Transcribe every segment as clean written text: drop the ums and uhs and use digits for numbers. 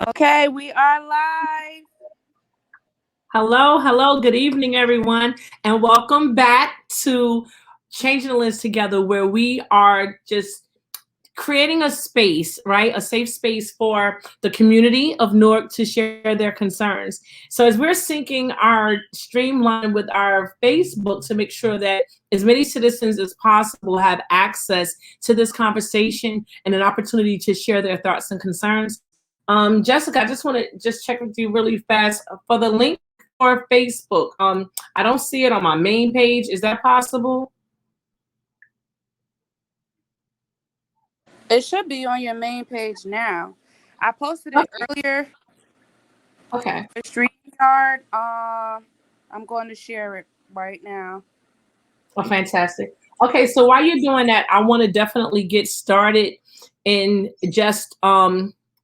Okay, we are live. Hello, hello, good evening, everyone, and welcome back to Changing the Lens Together, where we are just creating a space, right? A safe space for the community of Newark to share their concerns. So, as we're syncing our streamline with our Facebook to make sure that as many citizens as possible have access to this conversation and an opportunity to share their thoughts and concerns. Jessica, I just want to just check with you really fast for the link for Facebook. I don't see it on my main page. Is that possible? It should be on your main page now. I posted it Okay. earlier Okay. for StreamYard. I'm going to share it right now. Oh, fantastic. Okay, so while you're doing that, I want to definitely get started in just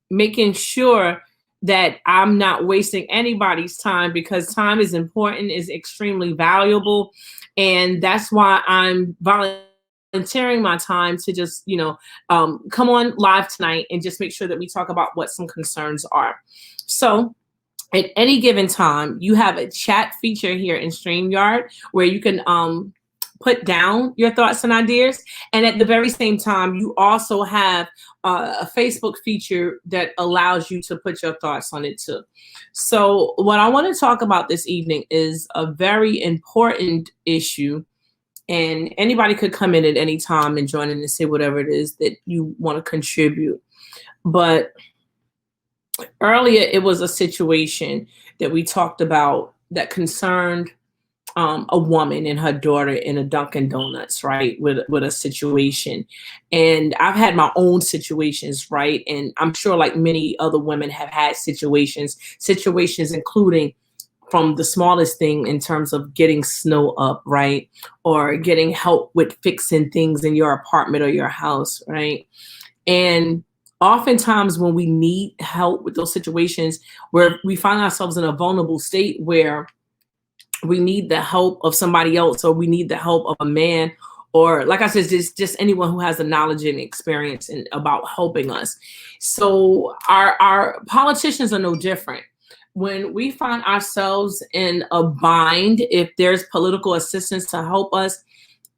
making sure that I'm not wasting anybody's time because time is important, is extremely valuable, and that's why I'm volunteering my time to just come on live tonight and just make sure that we talk about what some concerns are. So at any given time, you have a chat feature here in StreamYard where you can put down your thoughts and ideas. And at the very same time, you also have a Facebook feature that allows you to put your thoughts on it too. So, what I want to talk about this evening is a very important issue. And anybody could come in at any time and join in and say whatever it is that you want to contribute. But earlier, it was a situation that we talked about that concerned a woman and her daughter in a Dunkin' Donuts, right, with a situation. And I've had my own situations, right, and I'm sure like many other women have had situations including from the smallest thing in terms of getting snow up, right, or getting help with fixing things in your apartment or your house, right. And oftentimes when we need help with those situations where we find ourselves in a vulnerable state where we need the help of somebody else or we need the help of a man, or like I said, just anyone who has the knowledge and experience about helping us. So our politicians are no different. When we find ourselves in a bind, if there's political assistance to help us,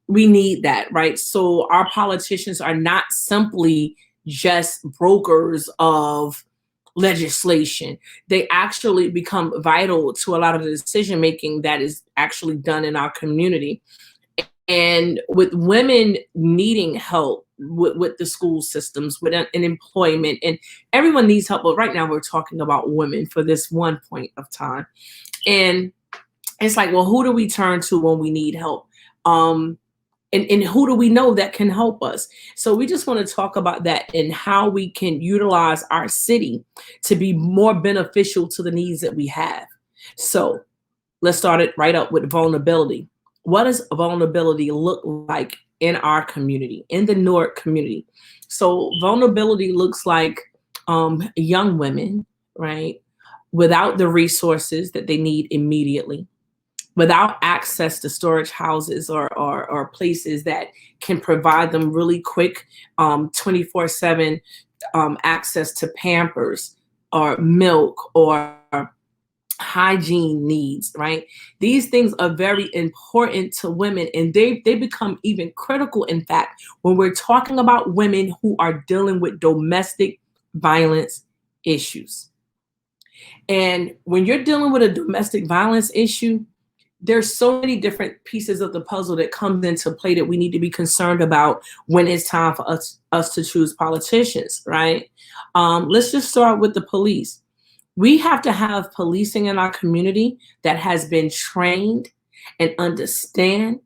we need that, right? So our politicians are not simply just brokers of legislation. They actually become vital to a lot of the decision making that is actually done in our community. And with women needing help with the school systems, with an employment, and everyone needs help. But right now we're talking about women for this one point of time. And it's like, well, who do we turn to when we need help? And who do we know that can help us? So we just want to talk about that and how we can utilize our city to be more beneficial to the needs that we have. So let's start it right up with vulnerability. What does vulnerability look like in our community, in the Newark community? So vulnerability looks like young women, right, without the resources that they need immediately, without access to storage houses or places that can provide them really quick 24/7 access to Pampers or milk or hygiene needs, right? These things are very important to women, and they become even critical, in fact, when we're talking about women who are dealing with domestic violence issues. And when you're dealing with a domestic violence issue, there's so many different pieces of the puzzle that comes into play that we need to be concerned about when it's time for us to choose politicians, right? Let's just start with the police. We have to have policing in our community that has been trained and understand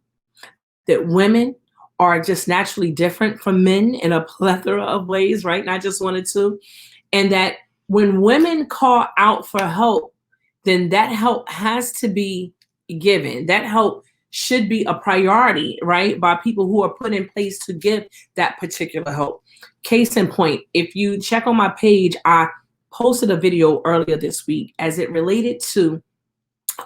that women are just naturally different from men in a plethora of ways, right? Not just one or two. And that when women call out for help, then that help has to be given. That help should be a priority, right, by people who are put in place to give that particular help. Case in point, if you check on my page, I posted a video earlier this week as it related to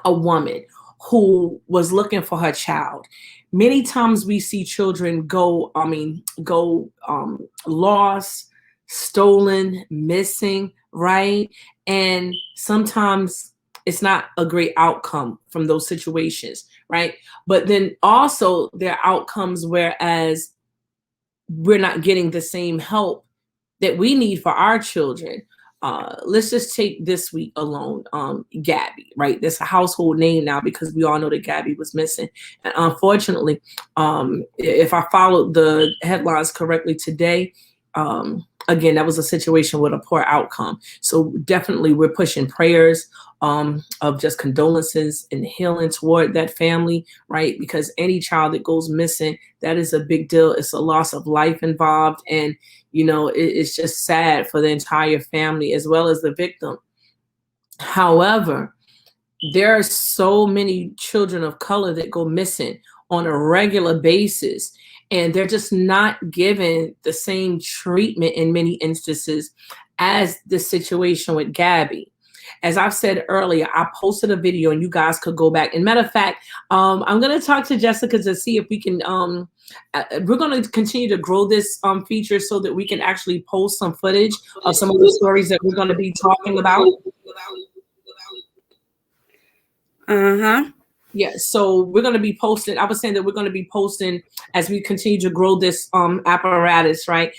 a woman who was looking for her child. Many times we see children go lost, stolen, missing, right? And sometimes it's not a great outcome from those situations, right? But then also there are outcomes whereas we're not getting the same help that we need for our children. Let's just take this week alone, Gabby, right? That's a household name now because we all know that Gabby was missing. And unfortunately, if I followed the headlines correctly today, again, that was a situation with a poor outcome. So definitely we're pushing prayers of just condolences and healing toward that family, right? Because any child that goes missing, that is a big deal. It's a loss of life involved. And, you know, it's just sad for the entire family as well as the victim. However, there are so many children of color that go missing on a regular basis, and they're just not given the same treatment in many instances as the situation with Gabby. As I've said earlier, I posted a video and you guys could go back. And matter of fact, I'm going to talk to Jessica to see if we can, we're going to continue to grow this feature so that we can actually post some footage of some of the stories that we're going to be talking about. Yeah, so we're going to be posting. I was saying that we're going to be posting as we continue to grow this apparatus, right?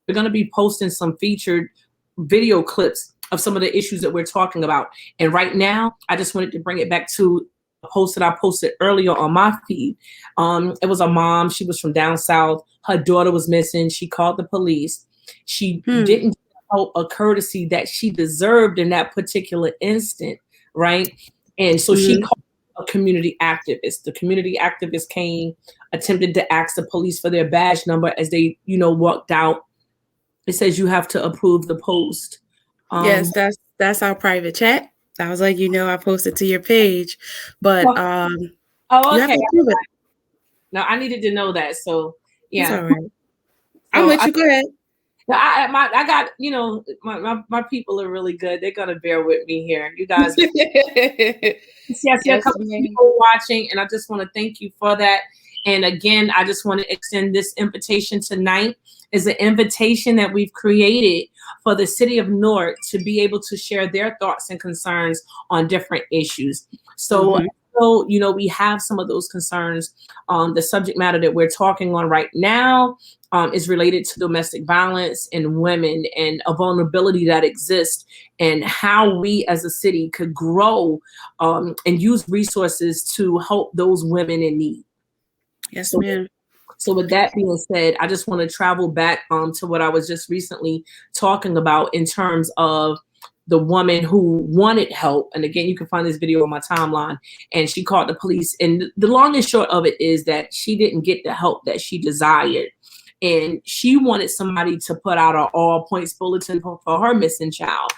We're going to be posting some featured video clips of some of the issues that we're talking about. And right now, I just wanted to bring it back to a post that I posted earlier on my feed. It was a mom. She was from down south. Her daughter was missing. She called the police. She didn't help a courtesy that she deserved in that particular instant, right? And so she called a community activist. The community activist came, attempted to ask the police for their badge number as they, you know, walked out. It says you have to approve the post. Yes, that's our private chat. I was like, you know, I posted to your page, but you have to approve it. No, I needed to know that. So yeah, it's all right. I'll let you go ahead. I got, you know, my people are really good. They're gonna bear with me here. You guys, yes, a couple of people watching, and I just want to thank you for that. And again, I just want to extend this invitation tonight is an invitation that we've created for the city of Newark to be able to share their thoughts and concerns on different issues. So, you know, we have some of those concerns. The subject matter that we're talking on right now is related to domestic violence and women and a vulnerability that exists and how we as a city could grow and use resources to help those women in need. Yes, ma'am. So with that being said, I just want to travel back to what I was just recently talking about in terms of the woman who wanted help. And again, you can find this video on my timeline. And she called the police. And the long and short of it is that she didn't get the help that she desired. And she wanted somebody to put out an all points bulletin for her missing child.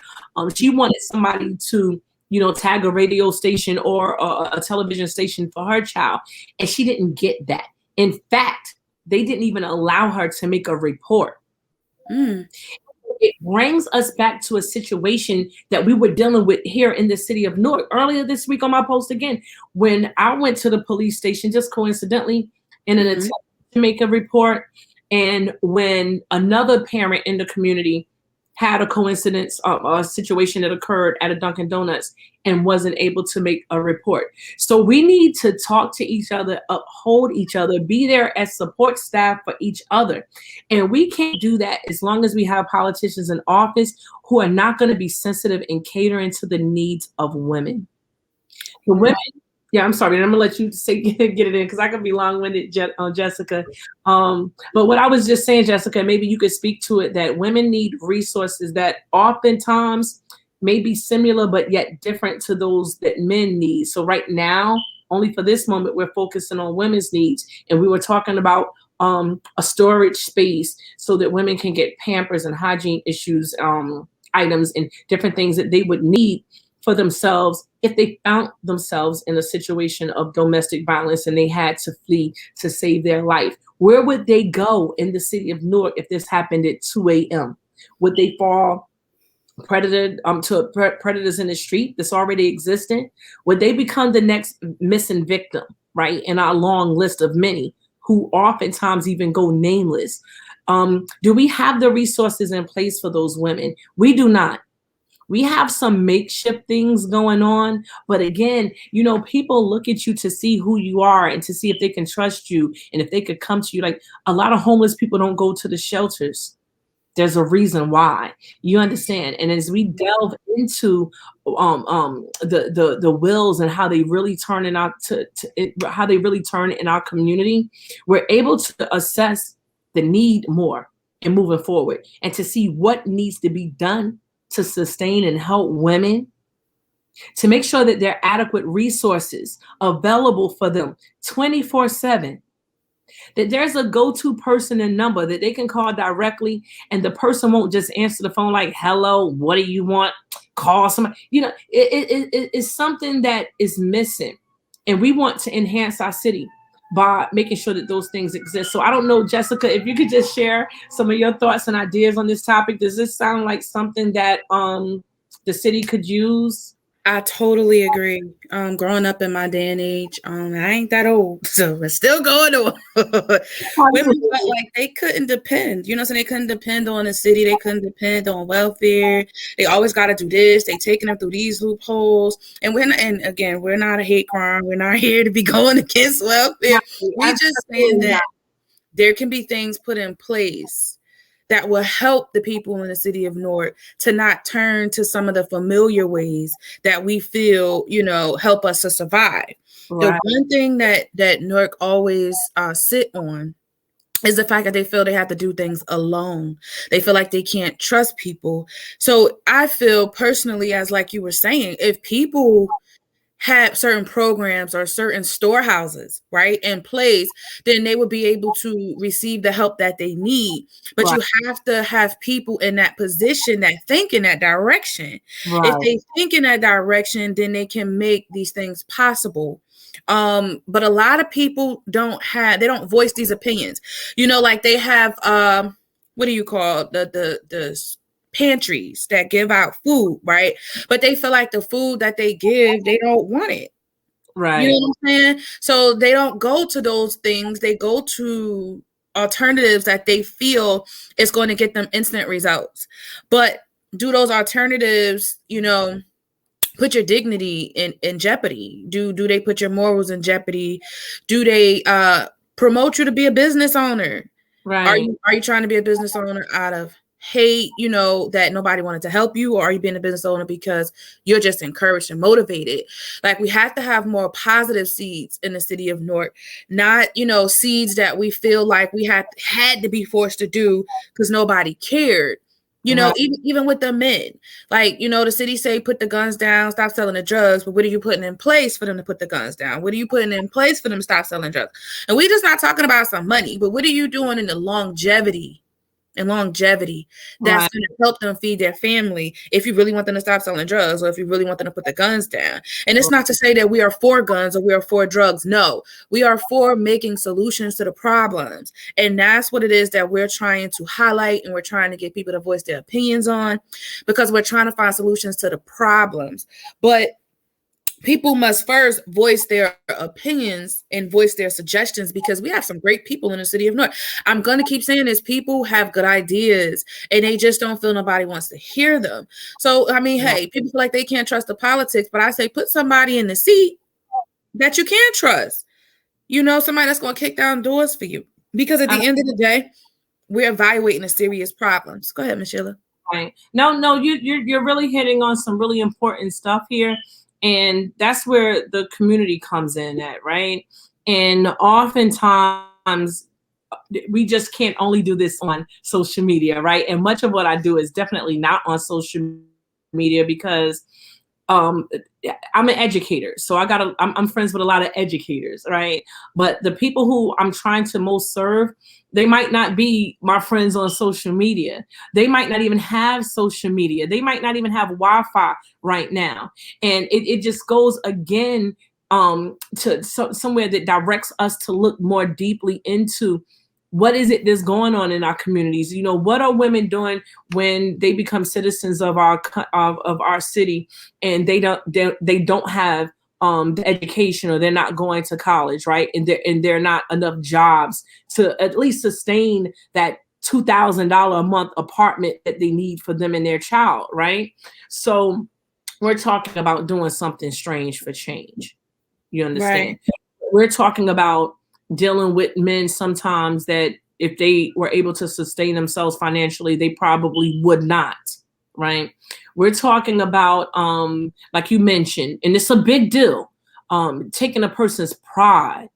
She wanted somebody to, you know, tag a radio station or a television station for her child. And she didn't get that. In fact, they didn't even allow her to make a report. It brings us back to a situation that we were dealing with here in the city of Newark. Earlier this week on my post again, when I went to the police station, just coincidentally, in an attempt to make a report, and when another parent in the community had a coincidence of a situation that occurred at a Dunkin' Donuts and wasn't able to make a report. So we need to talk to each other, uphold each other, be there as support staff for each other. And we can't do that as long as we have politicians in office who are not going to be sensitive and catering to the needs of women. The women, yeah, I'm sorry. I'm gonna let you say get it in because I could be long-winded, Jessica. But what I was just saying, Jessica, maybe you could speak to it, that women need resources that oftentimes may be similar but yet different to those that men need. So right now, only for this moment, we're focusing on women's needs, and we were talking about a storage space so that women can get Pampers and hygiene issues items and different things that they would need for themselves if they found themselves in a situation of domestic violence and they had to flee to save their life. Where would they go in the city of Newark if this happened at 2 a.m.? Would they fall predator to predators in the street that's already existent? Would they become the next missing victim, right, in our long list of many who oftentimes even go nameless? Do we have the resources in place for those women? We do not. We have some makeshift things going on, but again, you know, people look at you to see who you are and to see if they can trust you and if they could come to you. Like a lot of homeless people don't go to the shelters. There's a reason why. You understand? And as we delve into the wills and how they really turn in our how they really turn in our community, we're able to assess the need more and moving forward, and to see what needs to be done to sustain and help women, to make sure that there are adequate resources available for them 24/7, that there's a go-to person and number that they can call directly, and the person won't just answer the phone like, hello, what do you want? Call somebody. You know, it's something that is missing. And we want to enhance our city by making sure that those things exist. So I don't know, Jessica, if you could just share some of your thoughts and ideas on this topic. Does this sound like something that the city could use? I totally agree. Growing up in my day and age, I ain't that old, so we're still going on. Women felt like they couldn't depend. You know what I'm saying? They couldn't depend on the city. They couldn't depend on welfare. They always got to do this. They taking them through these loopholes. And again, we're not a hate crime. We're not here to be going against welfare. We just saying that there can be things put in place that will help the people in the city of Newark to not turn to some of the familiar ways that we feel, you know, help us to survive. Right. The one thing that Newark always sit on is the fact that they feel they have to do things alone. They feel like they can't trust people. So I feel personally, as like you were saying, if people have certain programs or certain storehouses, right, in place, then they would be able to receive the help that they need. But right. You have to have people in that position that think in that direction. Right. If they think in that direction, then they can make these things possible. But a lot of people they don't voice these opinions. You know, like they have what do you call the pantries that give out food, right? But they feel like the food that they give, they don't want it. Right. You know what I'm saying? So they don't go to those things. They go to alternatives that they feel is going to get them instant results. But do those alternatives, you know, put your dignity in jeopardy? Do they put your morals in jeopardy? Do they promote you to be a business owner? Right. Are you trying to be a business owner out of hate, you know, that nobody wanted to help you, or are you being a business owner because you're just encouraged and motivated? Like, we have to have more positive seeds in the city of Newark, not, you know, seeds that we feel like we had to be forced to do because nobody cared. You know, even with the men, like, you know, the city say, put the guns down, stop selling the drugs. But what are you putting in place for them to put the guns down? What are you putting in place for them to stop selling drugs? And we just not talking about some money, but what are you doing in the longevity that's going to help them feed their family if you really want them to stop selling drugs, or if you really want them to put the guns down? And it's not to say that we are for guns or we are for drugs. No, we are for making solutions to the problems. And that's what it is that we're trying to highlight, and we're trying to get people to voice their opinions on, because we're trying to find solutions to the problems. But people must first voice their opinions and voice their suggestions, because we have some great people in the city of Newark. I'm going to keep saying this. People have good ideas and they just don't feel nobody wants to hear them. So, I mean, hey, people feel like they can't trust the politics, but I say put somebody in the seat that you can trust. You know, somebody that's going to kick down doors for you. Because at the end of the day, we're evaluating the serious problems. Go ahead, Ms. Sheila. Right. No, you're really hitting on some really important stuff here. And that's where the community comes in at, right? And oftentimes we just can't only do this on social media, right? And much of what I do is definitely not on social media, because I'm an educator. So I'm friends with a lot of educators, right? But the people who I'm trying to most serve, they might not be my friends on social media. They might not even have social media. They might not even have Wi-Fi right now. And it just goes again to somewhere that directs us to look more deeply into what is it that's going on in our communities. You know, what are women doing when they become citizens of our city, and they don't have the education, or they're not going to college, right? And there are not enough jobs to at least sustain that $2,000 a month apartment that they need for them and their child, right? So we're talking about doing something strange for change. You understand? Right. We're talking about dealing with men sometimes that if they were able to sustain themselves financially, they probably would not, right? We're talking about, like you mentioned, and it's a big deal, taking a person's pride,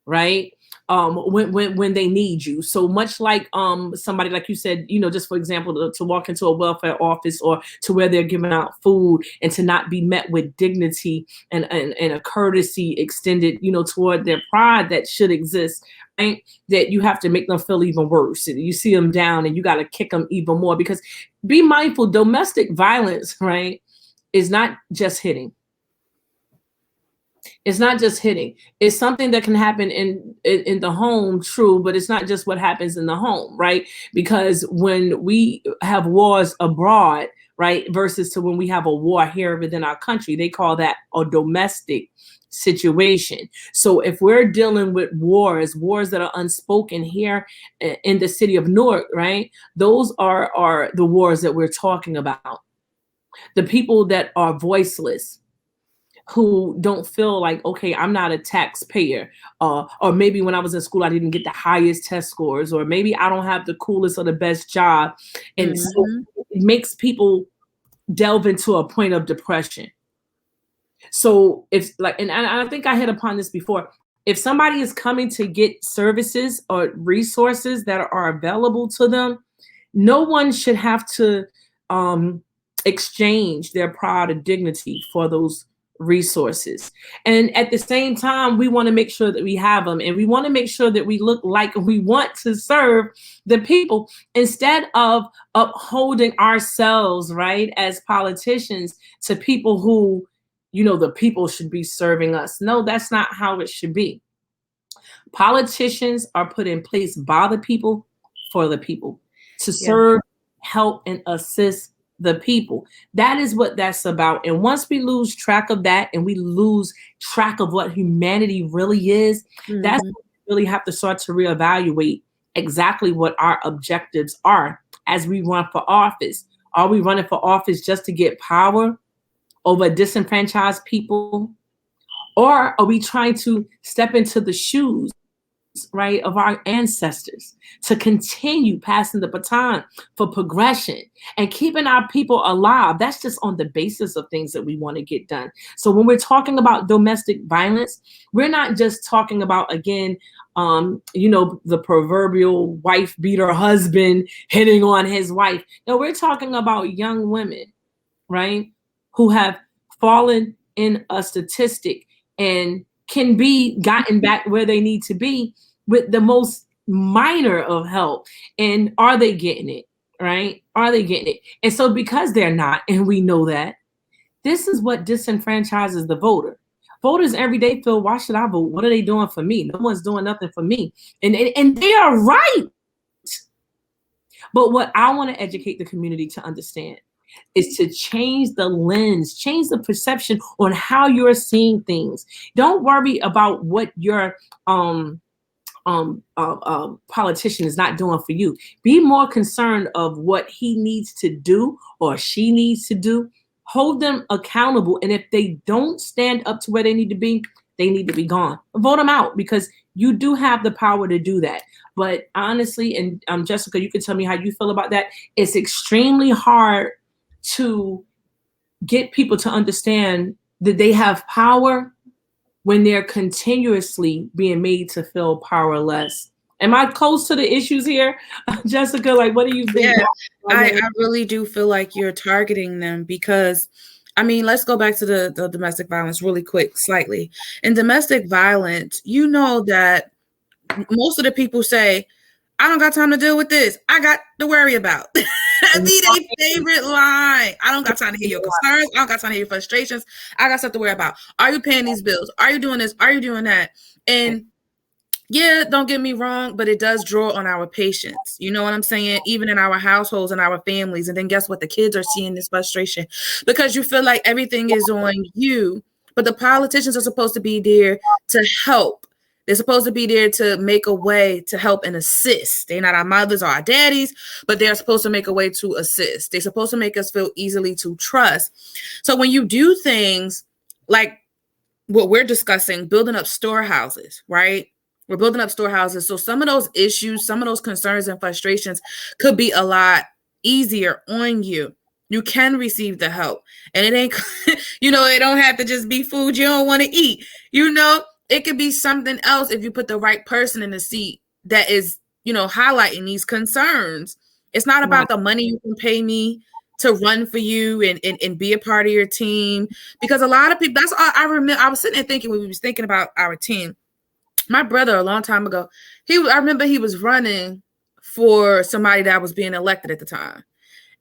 right? When they need you. So much like somebody, like you said, you know, just for example, to walk into a welfare office or to where they're giving out food and to not be met with dignity and a courtesy extended, you know, toward their pride that should exist, right? That you have to make them feel even worse. You see them down and you got to kick them even more, because be mindful, domestic violence, right, is not just hitting. It's not just hitting. It's something that can happen in the home, true, but it's not just what happens in the home, right? Because when we have wars abroad, right, versus to when we have a war here within our country, they call that a domestic situation. So if we're dealing with wars that are unspoken here in the city of Newark, right, those are the wars that we're talking about. The people that are voiceless, who don't feel like, okay, I'm not a taxpayer, or maybe when I was in school, I didn't get the highest test scores, or maybe I don't have the coolest or the best job. And so it makes people delve into a point of depression. So if like, and I think I hit upon this before, if somebody is coming to get services or resources that are available to them, no one should have to exchange their pride or dignity for those resources. And at the same time, we want to make sure that we have them, and we want to make sure that we look like we want to serve the people, instead of upholding ourselves, right, as politicians to people who, you know, the people should be serving us. No, that's not how it should be. Politicians are put in place by the people for the people to serve, help, and assist the people. That is what that's about. And once we lose track of that and we lose track of what humanity really is, that's when we really have to start to reevaluate exactly what our objectives are as we run for office. Are we running for office just to get power over disenfranchised people? Or are we trying to step into the shoes, right, of our ancestors to continue passing the baton for progression and keeping our people alive? That's just on the basis of things that we want to get done. So when we're talking about domestic violence, we're not just talking about, again, you know, the proverbial wife beater husband hitting on his wife. No, we're talking about young women, right, who have fallen in a statistic and can be gotten back where they need to be with the most minor of help. And are they getting it, right? Are they getting it? And so because they're not, and we know that, this is what disenfranchises the voter. Voters every day feel, why should I vote? What are they doing for me? No one's doing nothing for me. And they are right. But what I want to educate the community to understand is to change the lens, change the perception on how you're seeing things. Don't worry about what your politician is not doing for you. Be more concerned of what he needs to do or she needs to do. Hold them accountable. And if they don't stand up to where they need to be gone. Vote them out, because you do have the power to do that. But honestly, and Jessica, you can tell me how you feel about that. It's extremely hard to get people to understand that they have power when they're continuously being made to feel powerless. Am I close to the issues here, Jessica? Like, what do you think? Yeah, I really do feel like you're targeting them, because, I mean, let's go back to the domestic violence really quick, slightly. In domestic violence, you know that most of the people say, I don't got time to deal with this. I got to worry about. That'd be their favorite line. I don't got time to hear your concerns. I don't got time to hear your frustrations. I got stuff to worry about. Are you paying these bills? Are you doing this? Are you doing that? And yeah, don't get me wrong, but it does draw on our patience. You know what I'm saying? Even in our households and our families. And then guess what? The kids are seeing this frustration because you feel like everything is on you. But the politicians are supposed to be there to help. They're supposed to be there to make a way to help and assist. They're not our mothers or our daddies, but they're supposed to make a way to assist. They're supposed to make us feel easily to trust. So when you do things like what we're discussing, building up storehouses, right? We're building up storehouses. So some of those issues, some of those concerns and frustrations could be a lot easier on you. You can receive the help, and it ain't, it don't have to just be food you don't want to eat. It could be something else if you put the right person in the seat that is, highlighting these concerns. It's not about the money you can pay me to run for you and be a part of your team, because a lot of people, that's all I remember. I was sitting there thinking when we was thinking about our team. My brother, a long time ago, I remember he was running for somebody that was being elected at the time,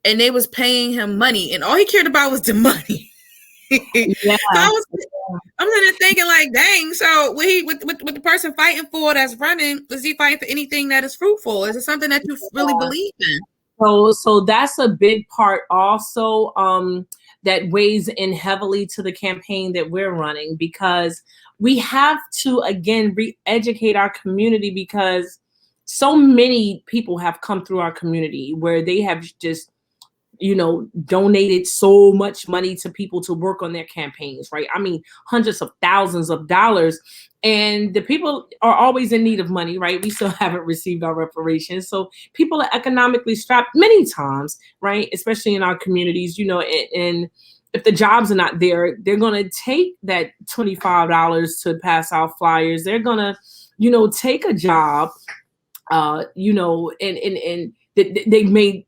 and they was paying him money, and all he cared about was the money. Yeah. So I'm sitting thinking like, dang. So with the person fighting for that's running, is he fighting for anything that is fruitful? Is it something that you really believe in? So that's a big part also that weighs in heavily to the campaign that we're running, because we have to, again, re-educate our community, because so many people have come through our community where they have just, donated so much money to people to work on their campaigns, right? I mean, hundreds of thousands of dollars. And the people are always in need of money, right? We still haven't received our reparations. So people are economically strapped many times, right? Especially in our communities, and if the jobs are not there, they're going to take that $25 to pass out flyers. They're going to, take a job, and they may,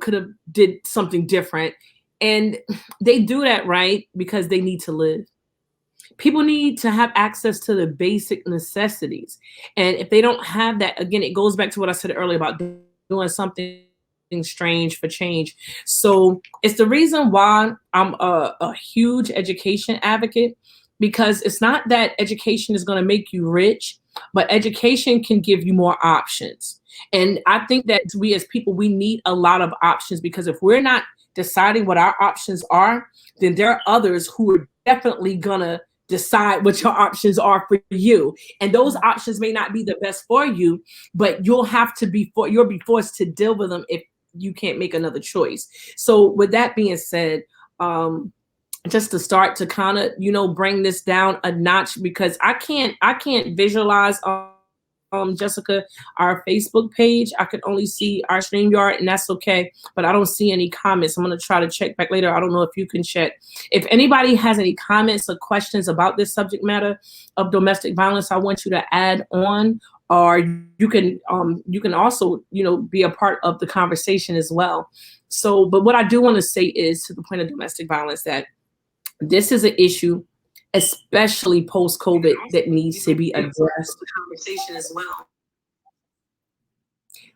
could have did something different. And they do that, right? Because they need to live. People need to have access to the basic necessities. And if they don't have that, again, it goes back to what I said earlier about doing something strange for change. So it's the reason why I'm a huge education advocate, because it's not that education is going to make you rich, but education can give you more options. And I think that we as people, we need a lot of options, because if we're not deciding what our options are, then there are others who are definitely going to decide what your options are for you. And those options may not be the best for you, but you'll be forced to deal with them if you can't make another choice. So with that being said, just to start to kind of, bring this down a notch, because I can't visualize, Jessica, our Facebook page. I could only see our StreamYard, and that's okay, but I don't see any comments. I'm going to try to check back later. I don't know if you can check. If anybody has any comments or questions about this subject matter of domestic violence, I want you to add on, or you can also, be a part of the conversation as well. So, but what I do want to say is, to the point of domestic violence, that this is an issue, especially post-COVID, that needs to be addressed. Conversation as well.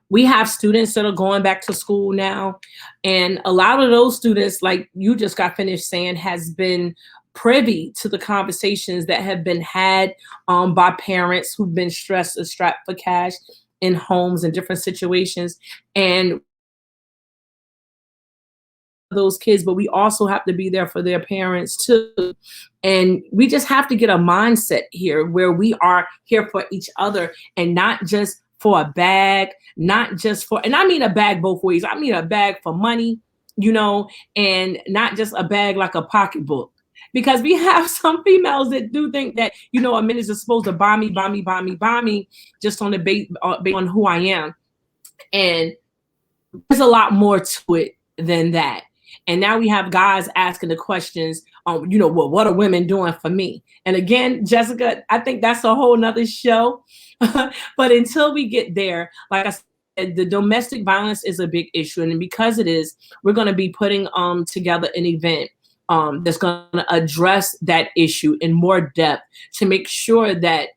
We have students that are going back to school now, and a lot of those students, like you just got finished saying, has been privy to the conversations that have been had by parents who've been stressed or strapped for cash in homes and different situations. And those kids, but we also have to be there for their parents too. And we just have to get a mindset here where we are here for each other, and not just for a bag, not just for, and I mean a bag both ways. I mean a bag for money, and not just a bag like a pocketbook. Because we have some females that do think that, a man is just supposed to buy me just on the based on who I am. And there's a lot more to it than that. And now we have guys asking the questions, well, what are women doing for me? And again, Jessica, I think that's a whole nother show. But until we get there, like I said, the domestic violence is a big issue. And because it is, we're going to be putting together an event that's going to address that issue in more depth, to make sure that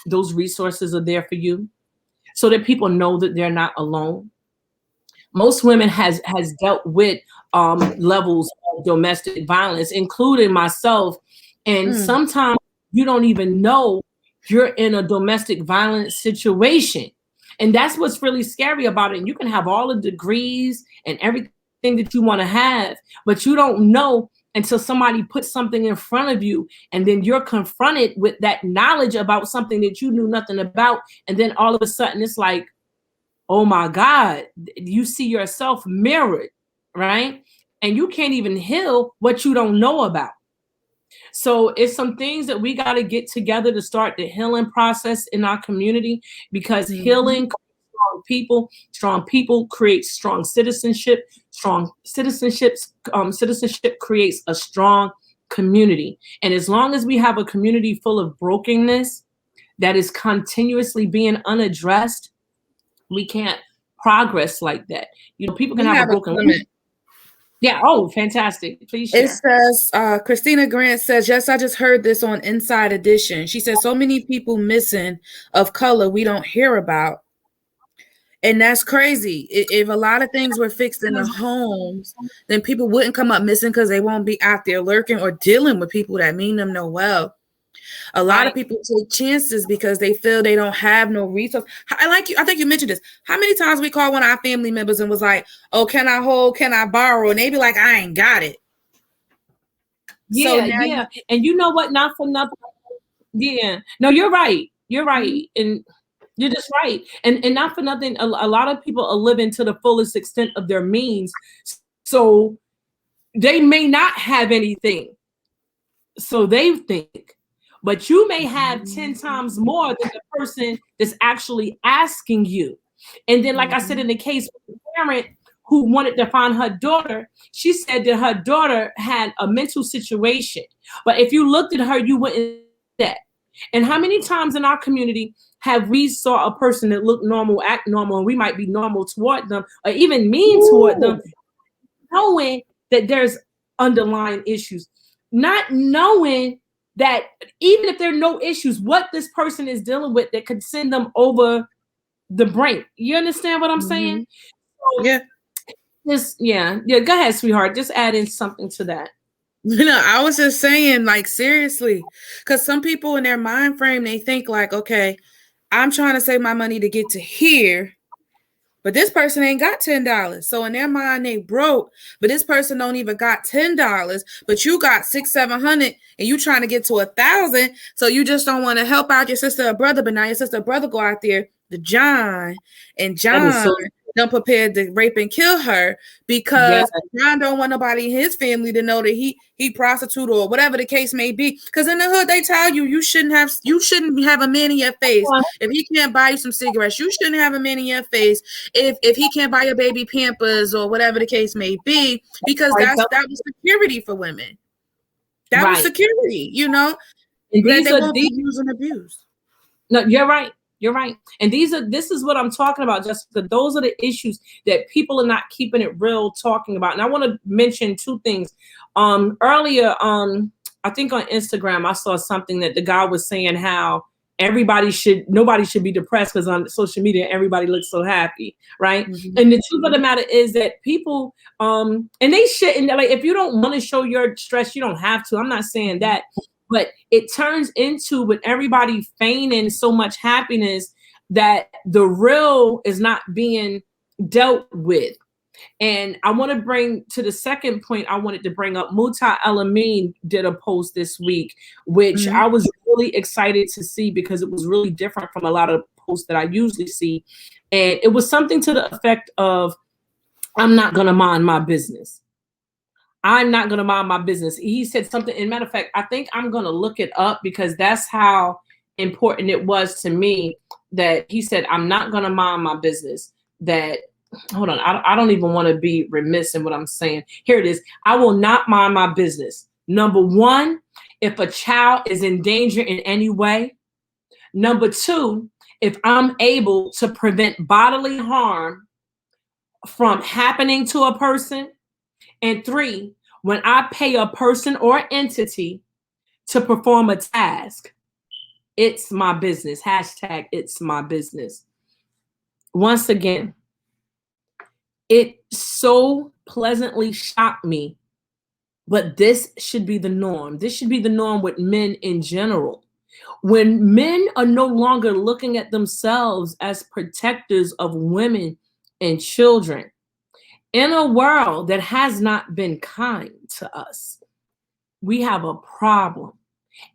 those resources are there for you, so that people know that they're not alone. Most women has dealt with levels of domestic violence, including myself. And sometimes you don't even know you're in a domestic violence situation. And that's what's really scary about it. And you can have all the degrees and everything that you want to have, but you don't know until somebody puts something in front of you, and then you're confronted with that knowledge about something that you knew nothing about. And then all of a sudden it's like, oh my God, you see yourself mirrored, right? And you can't even heal what you don't know about. So it's some things that we got to get together to start the healing process in our community, because healing strong people creates strong citizenship. Citizenship creates a strong community. And as long as we have a community full of brokenness that is continuously being unaddressed, we can't progress like that. You know, people can have a broken life. Yeah. Oh, fantastic. Please share. It says, Christina Grant says, yes, I just heard this on Inside Edition. She says, so many people missing of color we don't hear about. And that's crazy. If a lot of things were fixed in the homes, then people wouldn't come up missing because they won't be out there lurking or dealing with people that mean them no well. A lot of people take chances because they feel they don't have no resource. I think you mentioned this. How many times we call one of our family members and was like, oh, can I hold? Can I borrow? And they be like, I ain't got it. Yeah, so and you know what? Not for nothing. Yeah. No, you're right. You're right. And you're just right. And not for nothing, a lot of people are living to the fullest extent of their means. So they may not have anything. So they think. But you may have 10 times more than the person that's actually asking you. And then, like I said, in the case of the parent who wanted to find her daughter, she said that her daughter had a mental situation. But if you looked at her, you wouldn't see that. And how many times in our community have we saw a person that looked normal, act normal, and we might be normal toward them or even mean toward them, knowing that there's underlying issues, not knowing that even if there are no issues, what this person is dealing with that could send them over the brink. You understand what I'm saying? So, yeah. Go ahead, sweetheart. Just add in something to that. You know, I was just saying, like, seriously, because some people in their mind frame, they think like, okay, I'm trying to save my money to get to here, but this person ain't got $10. So in their mind, they broke, but this person don't even got $10, but you got $600-700 and you trying to get to 1,000. So you just don't want to help out your sister or brother, but now your sister or brother go out there to John, and John don't prepare to rape and kill her because John don't want nobody in his family to know that he prostitute or whatever the case may be. Because in the hood they tell you you shouldn't have a man in your face if he can't buy you some cigarettes. You shouldn't have a man in your face if he can't buy your baby Pampers or whatever the case may be, because that was security for women. That was security, you know. And they won't be used and abused. No, you're right. You're right. And this is what I'm talking about, Jessica. Those are the issues that people are not keeping it real talking about. And I want to mention two things. Earlier, I think on Instagram, I saw something that the guy was saying how nobody should be depressed because on social media, everybody looks so happy, right? Mm-hmm. And the truth of the matter is that people, and they shouldn't, like, if you don't want to show your stress, you don't have to. I'm not saying that. But it turns into, with everybody feigning so much happiness, that the real is not being dealt with. And I want to bring to the second point I wanted to bring up. Muta El-Amin did a post this week, which I was really excited to see because it was really different from a lot of posts that I usually see. And it was something to the effect of, I'm not going to mind my business. I'm not going to mind my business. He said something, in matter of fact, I think I'm going to look it up because that's how important it was to me that he said, I'm not going to mind my business. That, hold on, I don't even want to be remiss in what I'm saying. Here it is. I will not mind my business. Number one, if a child is in danger in any way. Number two, if I'm able to prevent bodily harm from happening to a person. And three, when I pay a person or entity to perform a task, it's my business. Hashtag it's my business. Once again, it so pleasantly shocked me, but this should be the norm. This should be the norm with men in general. When men are no longer looking at themselves as protectors of women and children, in a world that has not been kind to us, we have a problem.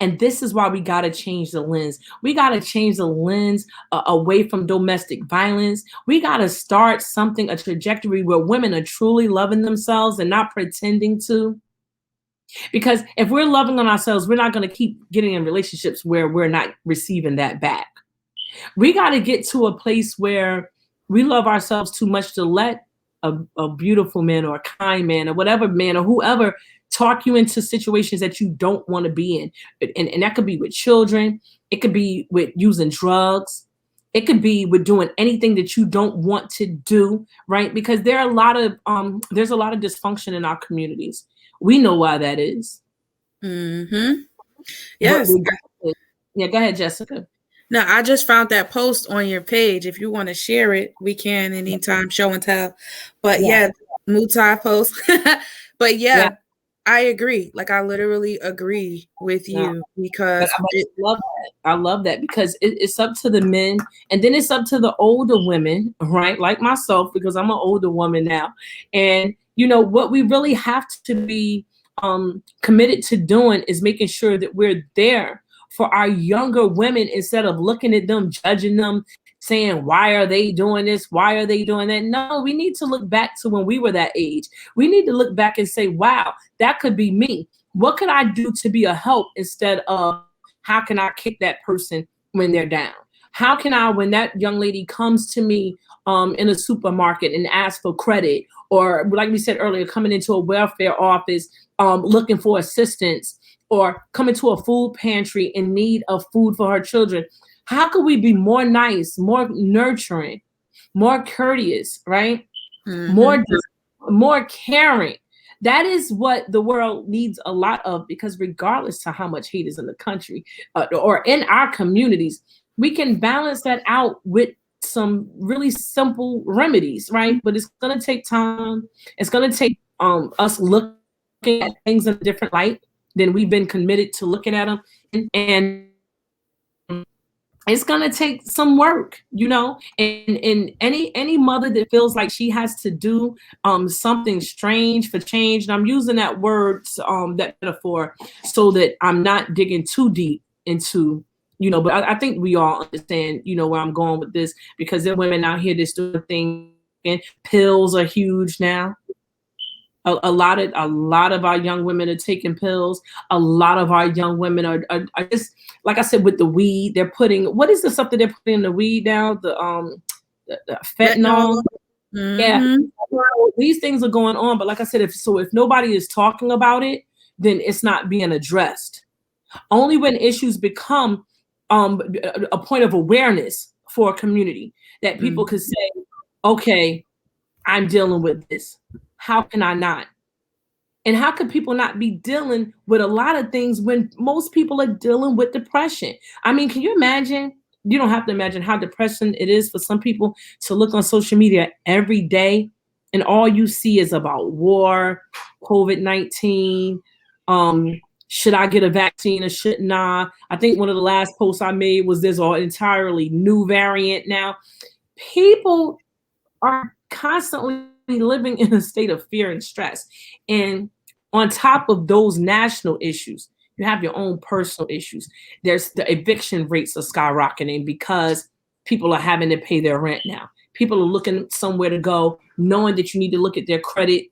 And this is why we got to change the lens. We got to change the lens away from domestic violence. We got to start something, a trajectory where women are truly loving themselves and not pretending to. Because if we're loving on ourselves, we're not going to keep getting in relationships where we're not receiving that back. We got to get to a place where we love ourselves too much to let a beautiful man or a kind man or whatever man or whoever talk you into situations that you don't want to be in. And that could be with children. It could be with using drugs. It could be with doing anything that you don't want to do, right? Because there are there's a lot of dysfunction in our communities. We know why that is. Mm-hmm. Yes. Yeah, go ahead, Jessica. No, I just found that post on your page. If you want to share it, we can anytime, show and tell. But yeah, Mutai post. But yeah, I agree. Like I literally agree with you because I love that because it's up to the men and then it's up to the older women, right? Like myself, because I'm an older woman now. And you know what we really have to be committed to doing is making sure that we're there for our younger women instead of looking at them, judging them, saying, why are they doing this? Why are they doing that? No, we need to look back to when we were that age. We need to look back and say, wow, that could be me. What could I do to be a help instead of how can I kick that person when they're down? How can I, when that young lady comes to me in a supermarket and asks for credit, or like we said earlier, coming into a welfare office looking for assistance, or coming to a food pantry in need of food for her children, how could we be more nice, more nurturing, more courteous, right? Mm-hmm. More caring. That is what the world needs a lot of, because regardless to how much hate is in the country or in our communities, we can balance that out with some really simple remedies, right? But it's going to take time. It's going to take us looking at things in a different light than we've been committed to looking at them. And it's going to take some work, you know, and any mother that feels like she has to do something strange for change, and I'm using that word, that metaphor, so that I'm not digging too deep into, you know, but I think we all understand, you know, where I'm going with this, because there are women out here that's doing things, and pills are huge now. A lot of our young women are taking pills. A lot of our young women are just, like I said, with the weed. They're putting, what is the stuff that they're putting in the weed now? The fentanyl. Mm-hmm. Yeah, these things are going on. But like I said, if nobody is talking about it, then it's not being addressed. Only when issues become a point of awareness for a community that people could say, okay, I'm dealing with this. How can I not? And how could people not be dealing with a lot of things when most people are dealing with depression? I mean, can you imagine? You don't have to imagine how depressing it is for some people to look on social media every day and all you see is about war, COVID-19, should I get a vaccine or shouldn't I? I think one of the last posts I made was there's an entirely new variant now. People are constantly living in a state of fear and stress. And on top of those national issues, you have your own personal issues. There's the eviction rates are skyrocketing because people are having to pay their rent now. People are looking somewhere to go, knowing that you need to look at their credit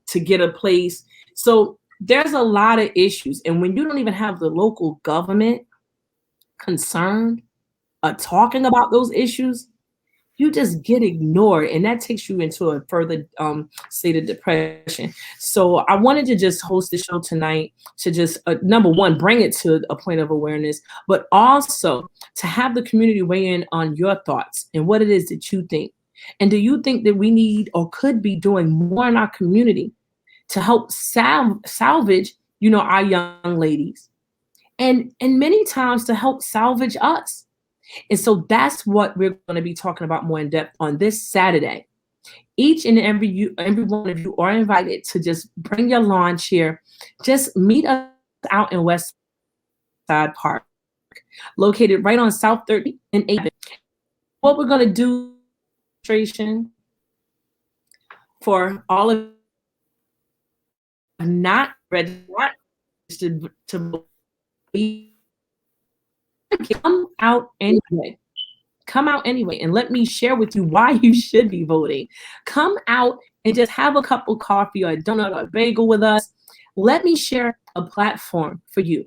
to get a place. So there's a lot of issues. And when you don't even have the local government concerned talking about those issues, you just get ignored, and that takes you into a further state of depression. So I wanted to just host the show tonight to just, number one, bring it to a point of awareness, but also to have the community weigh in on your thoughts and what it is that you think. And do you think that we need or could be doing more in our community to help salvage, you know, our young ladies, and many times to help salvage us? And so that's what we're going to be talking about more in depth on this Saturday. Each and every one of you are invited to just bring your lawn chair. Just meet us out in West Side Park, located right on South 30 and 8. What we're going to do, demonstration for all of not registered to come out anyway. Come out anyway, and let me share with you why you should be voting. Come out and just have a cup of coffee or a donut or a bagel with us. Let me share a platform for you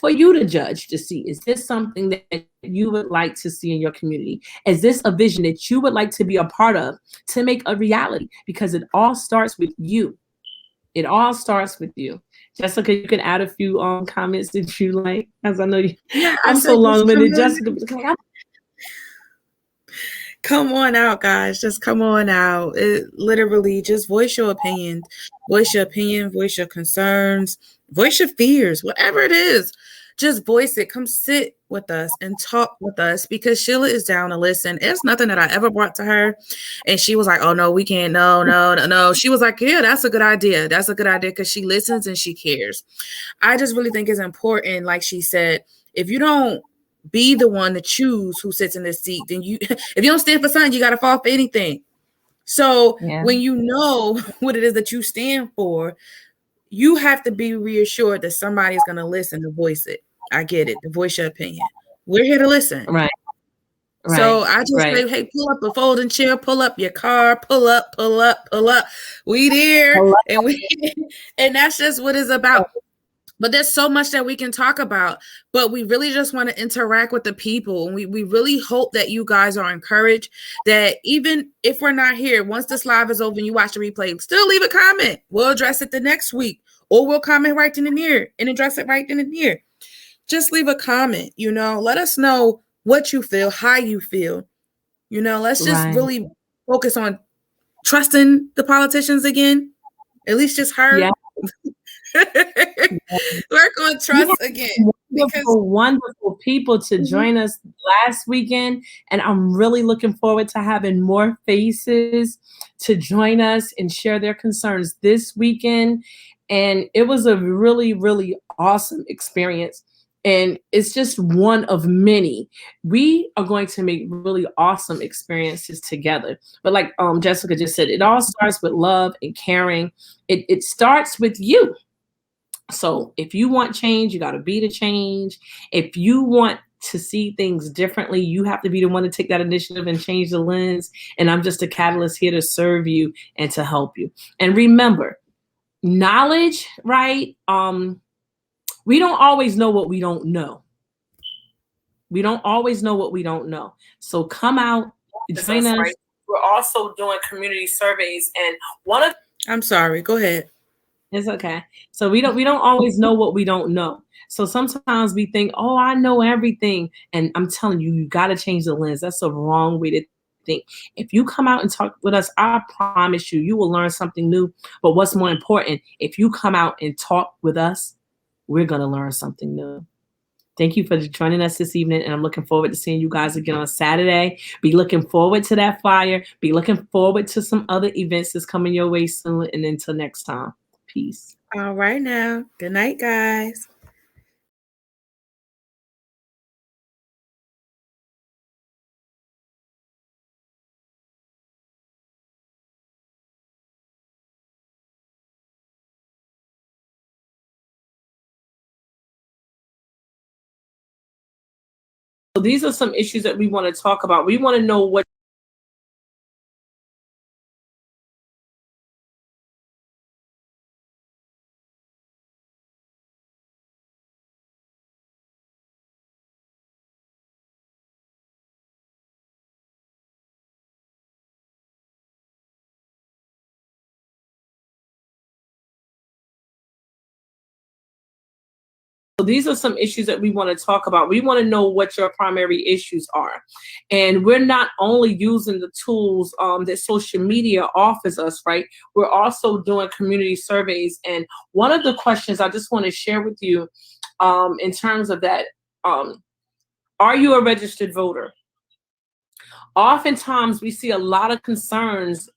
to judge, to see, is this something that you would like to see in your community? Is this a vision that you would like to be a part of to make a reality? Because it all starts with you. It all starts with you. Jessica, you can add a few comments that you like, as I know you. Yeah, I'm so long-winded. Jessica, come on out, guys. Just come on out. It literally just voice your opinion. Voice your opinion, voice your concerns, voice your fears, whatever it is. Just voice it. Come sit with us and talk with us, because Sheila is down to listen. It's nothing that I ever brought to her and she was like, oh no, we can't. No. She was like, yeah, that's a good idea. That's a good idea, because she listens and she cares. I just really think it's important, like she said, if you don't be the one to choose who sits in this seat, then you, if you don't stand for something, you got to fall for anything. So when you know what it is that you stand for, you have to be reassured that somebody is going to listen to voice it. I get it. To voice your opinion. We're here to listen. Right. So I just say, hey, pull up a folding chair, pull up your car, pull up. We there. And that's just what it's about. But there's so much that we can talk about, but we really just want to interact with the people. And we really hope that you guys are encouraged, that even if we're not here, once this live is over and you watch the replay, still leave a comment. We'll address it the next week, or we'll comment right in the near and address it right in the near. Just leave a comment, let us know what you feel, how you feel. Let's just really focus on trusting the politicians again, at least just her. Yeah. Work on trust again. Wonderful people to join us last weekend, and I'm really looking forward to having more faces to join us and share their concerns this weekend. And it was a really, really awesome experience. And it's just one of many. We are going to make really awesome experiences together. But like Jessica just said, it all starts with love and caring. It starts with you. So if you want change, you got to be the change. If you want to see things differently, you have to be the one to take that initiative and change the lens. And I'm just a catalyst here to serve you and to help you. And remember, knowledge, right? We don't always know what we don't know. We don't always know what we don't know. So come out, join us. Right? We're also doing community surveys, and I'm sorry, go ahead. It's okay. So we don't always know what we don't know. So sometimes we think, oh, I know everything. And I'm telling you, you got to change the lens. That's a wrong way to think. If you come out and talk with us, I promise you will learn something new. But what's more important, if you come out and talk with us, we're going to learn something new. Thank you for joining us this evening, and I'm looking forward to seeing you guys again on Saturday. Be looking forward to that flyer. Be looking forward to some other events that's coming your way soon. And until next time, peace. All right now. Good night, guys. So these are some issues that we want to talk about. We want to know what these are some issues that we want to talk about. We want to know what your primary issues are. And we're not only using the tools that social media offers us, right? We're also doing community surveys. And one of the questions I just want to share with you in terms of that, are you a registered voter? Oftentimes we see a lot of concerns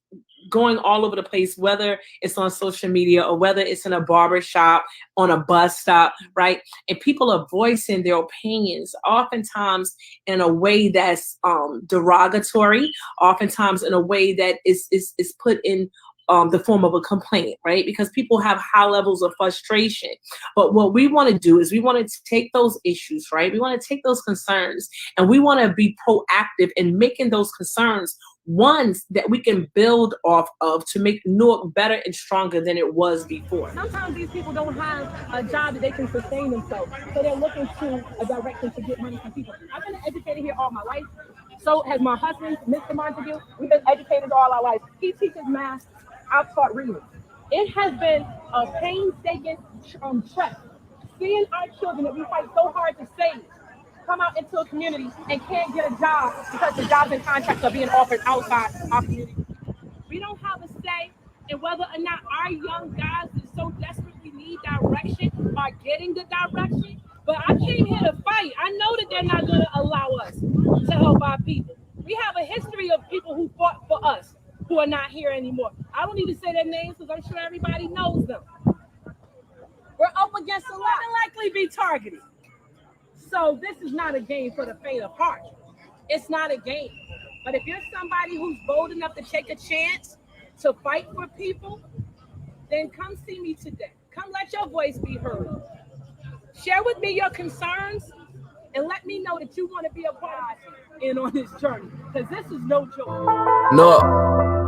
going all over the place, whether it's on social media or whether it's in a barber shop, on a bus stop, right? And people are voicing their opinions, oftentimes in a way that's derogatory, oftentimes in a way that is put in the form of a complaint, right? Because people have high levels of frustration. But what we want to do is we want to take those issues, right? We want to take those concerns and we want to be proactive in making those concerns ones that we can build off of to make Newark better and stronger than it was before. Sometimes these people don't have a job that they can sustain themselves, so they're looking to a direction to get money from people. I've been educated here all my life. So has my husband, Mr. Montague. We've been educated all our life. He teaches math. I've taught reading. It has been a painstaking trek. Seeing our children that we fight so hard to save come out into a community and can't get a job because the jobs and contracts are being offered outside our community. We don't have a say in whether or not our young guys that so desperately need direction are getting the direction. But I came here to fight. I know that they're not going to allow us to help our people. We have a history of people who fought for us who are not here anymore. I don't need to say their names because I'm sure everybody knows them. We're up against a lot and likely be targeted. So this is not a game for the faint of heart. It's not a game. But if you're somebody who's bold enough to take a chance to fight for people, then come see me today. Come let your voice be heard. Share with me your concerns and let me know that you want to be a part in on this journey, because this is no joke. No.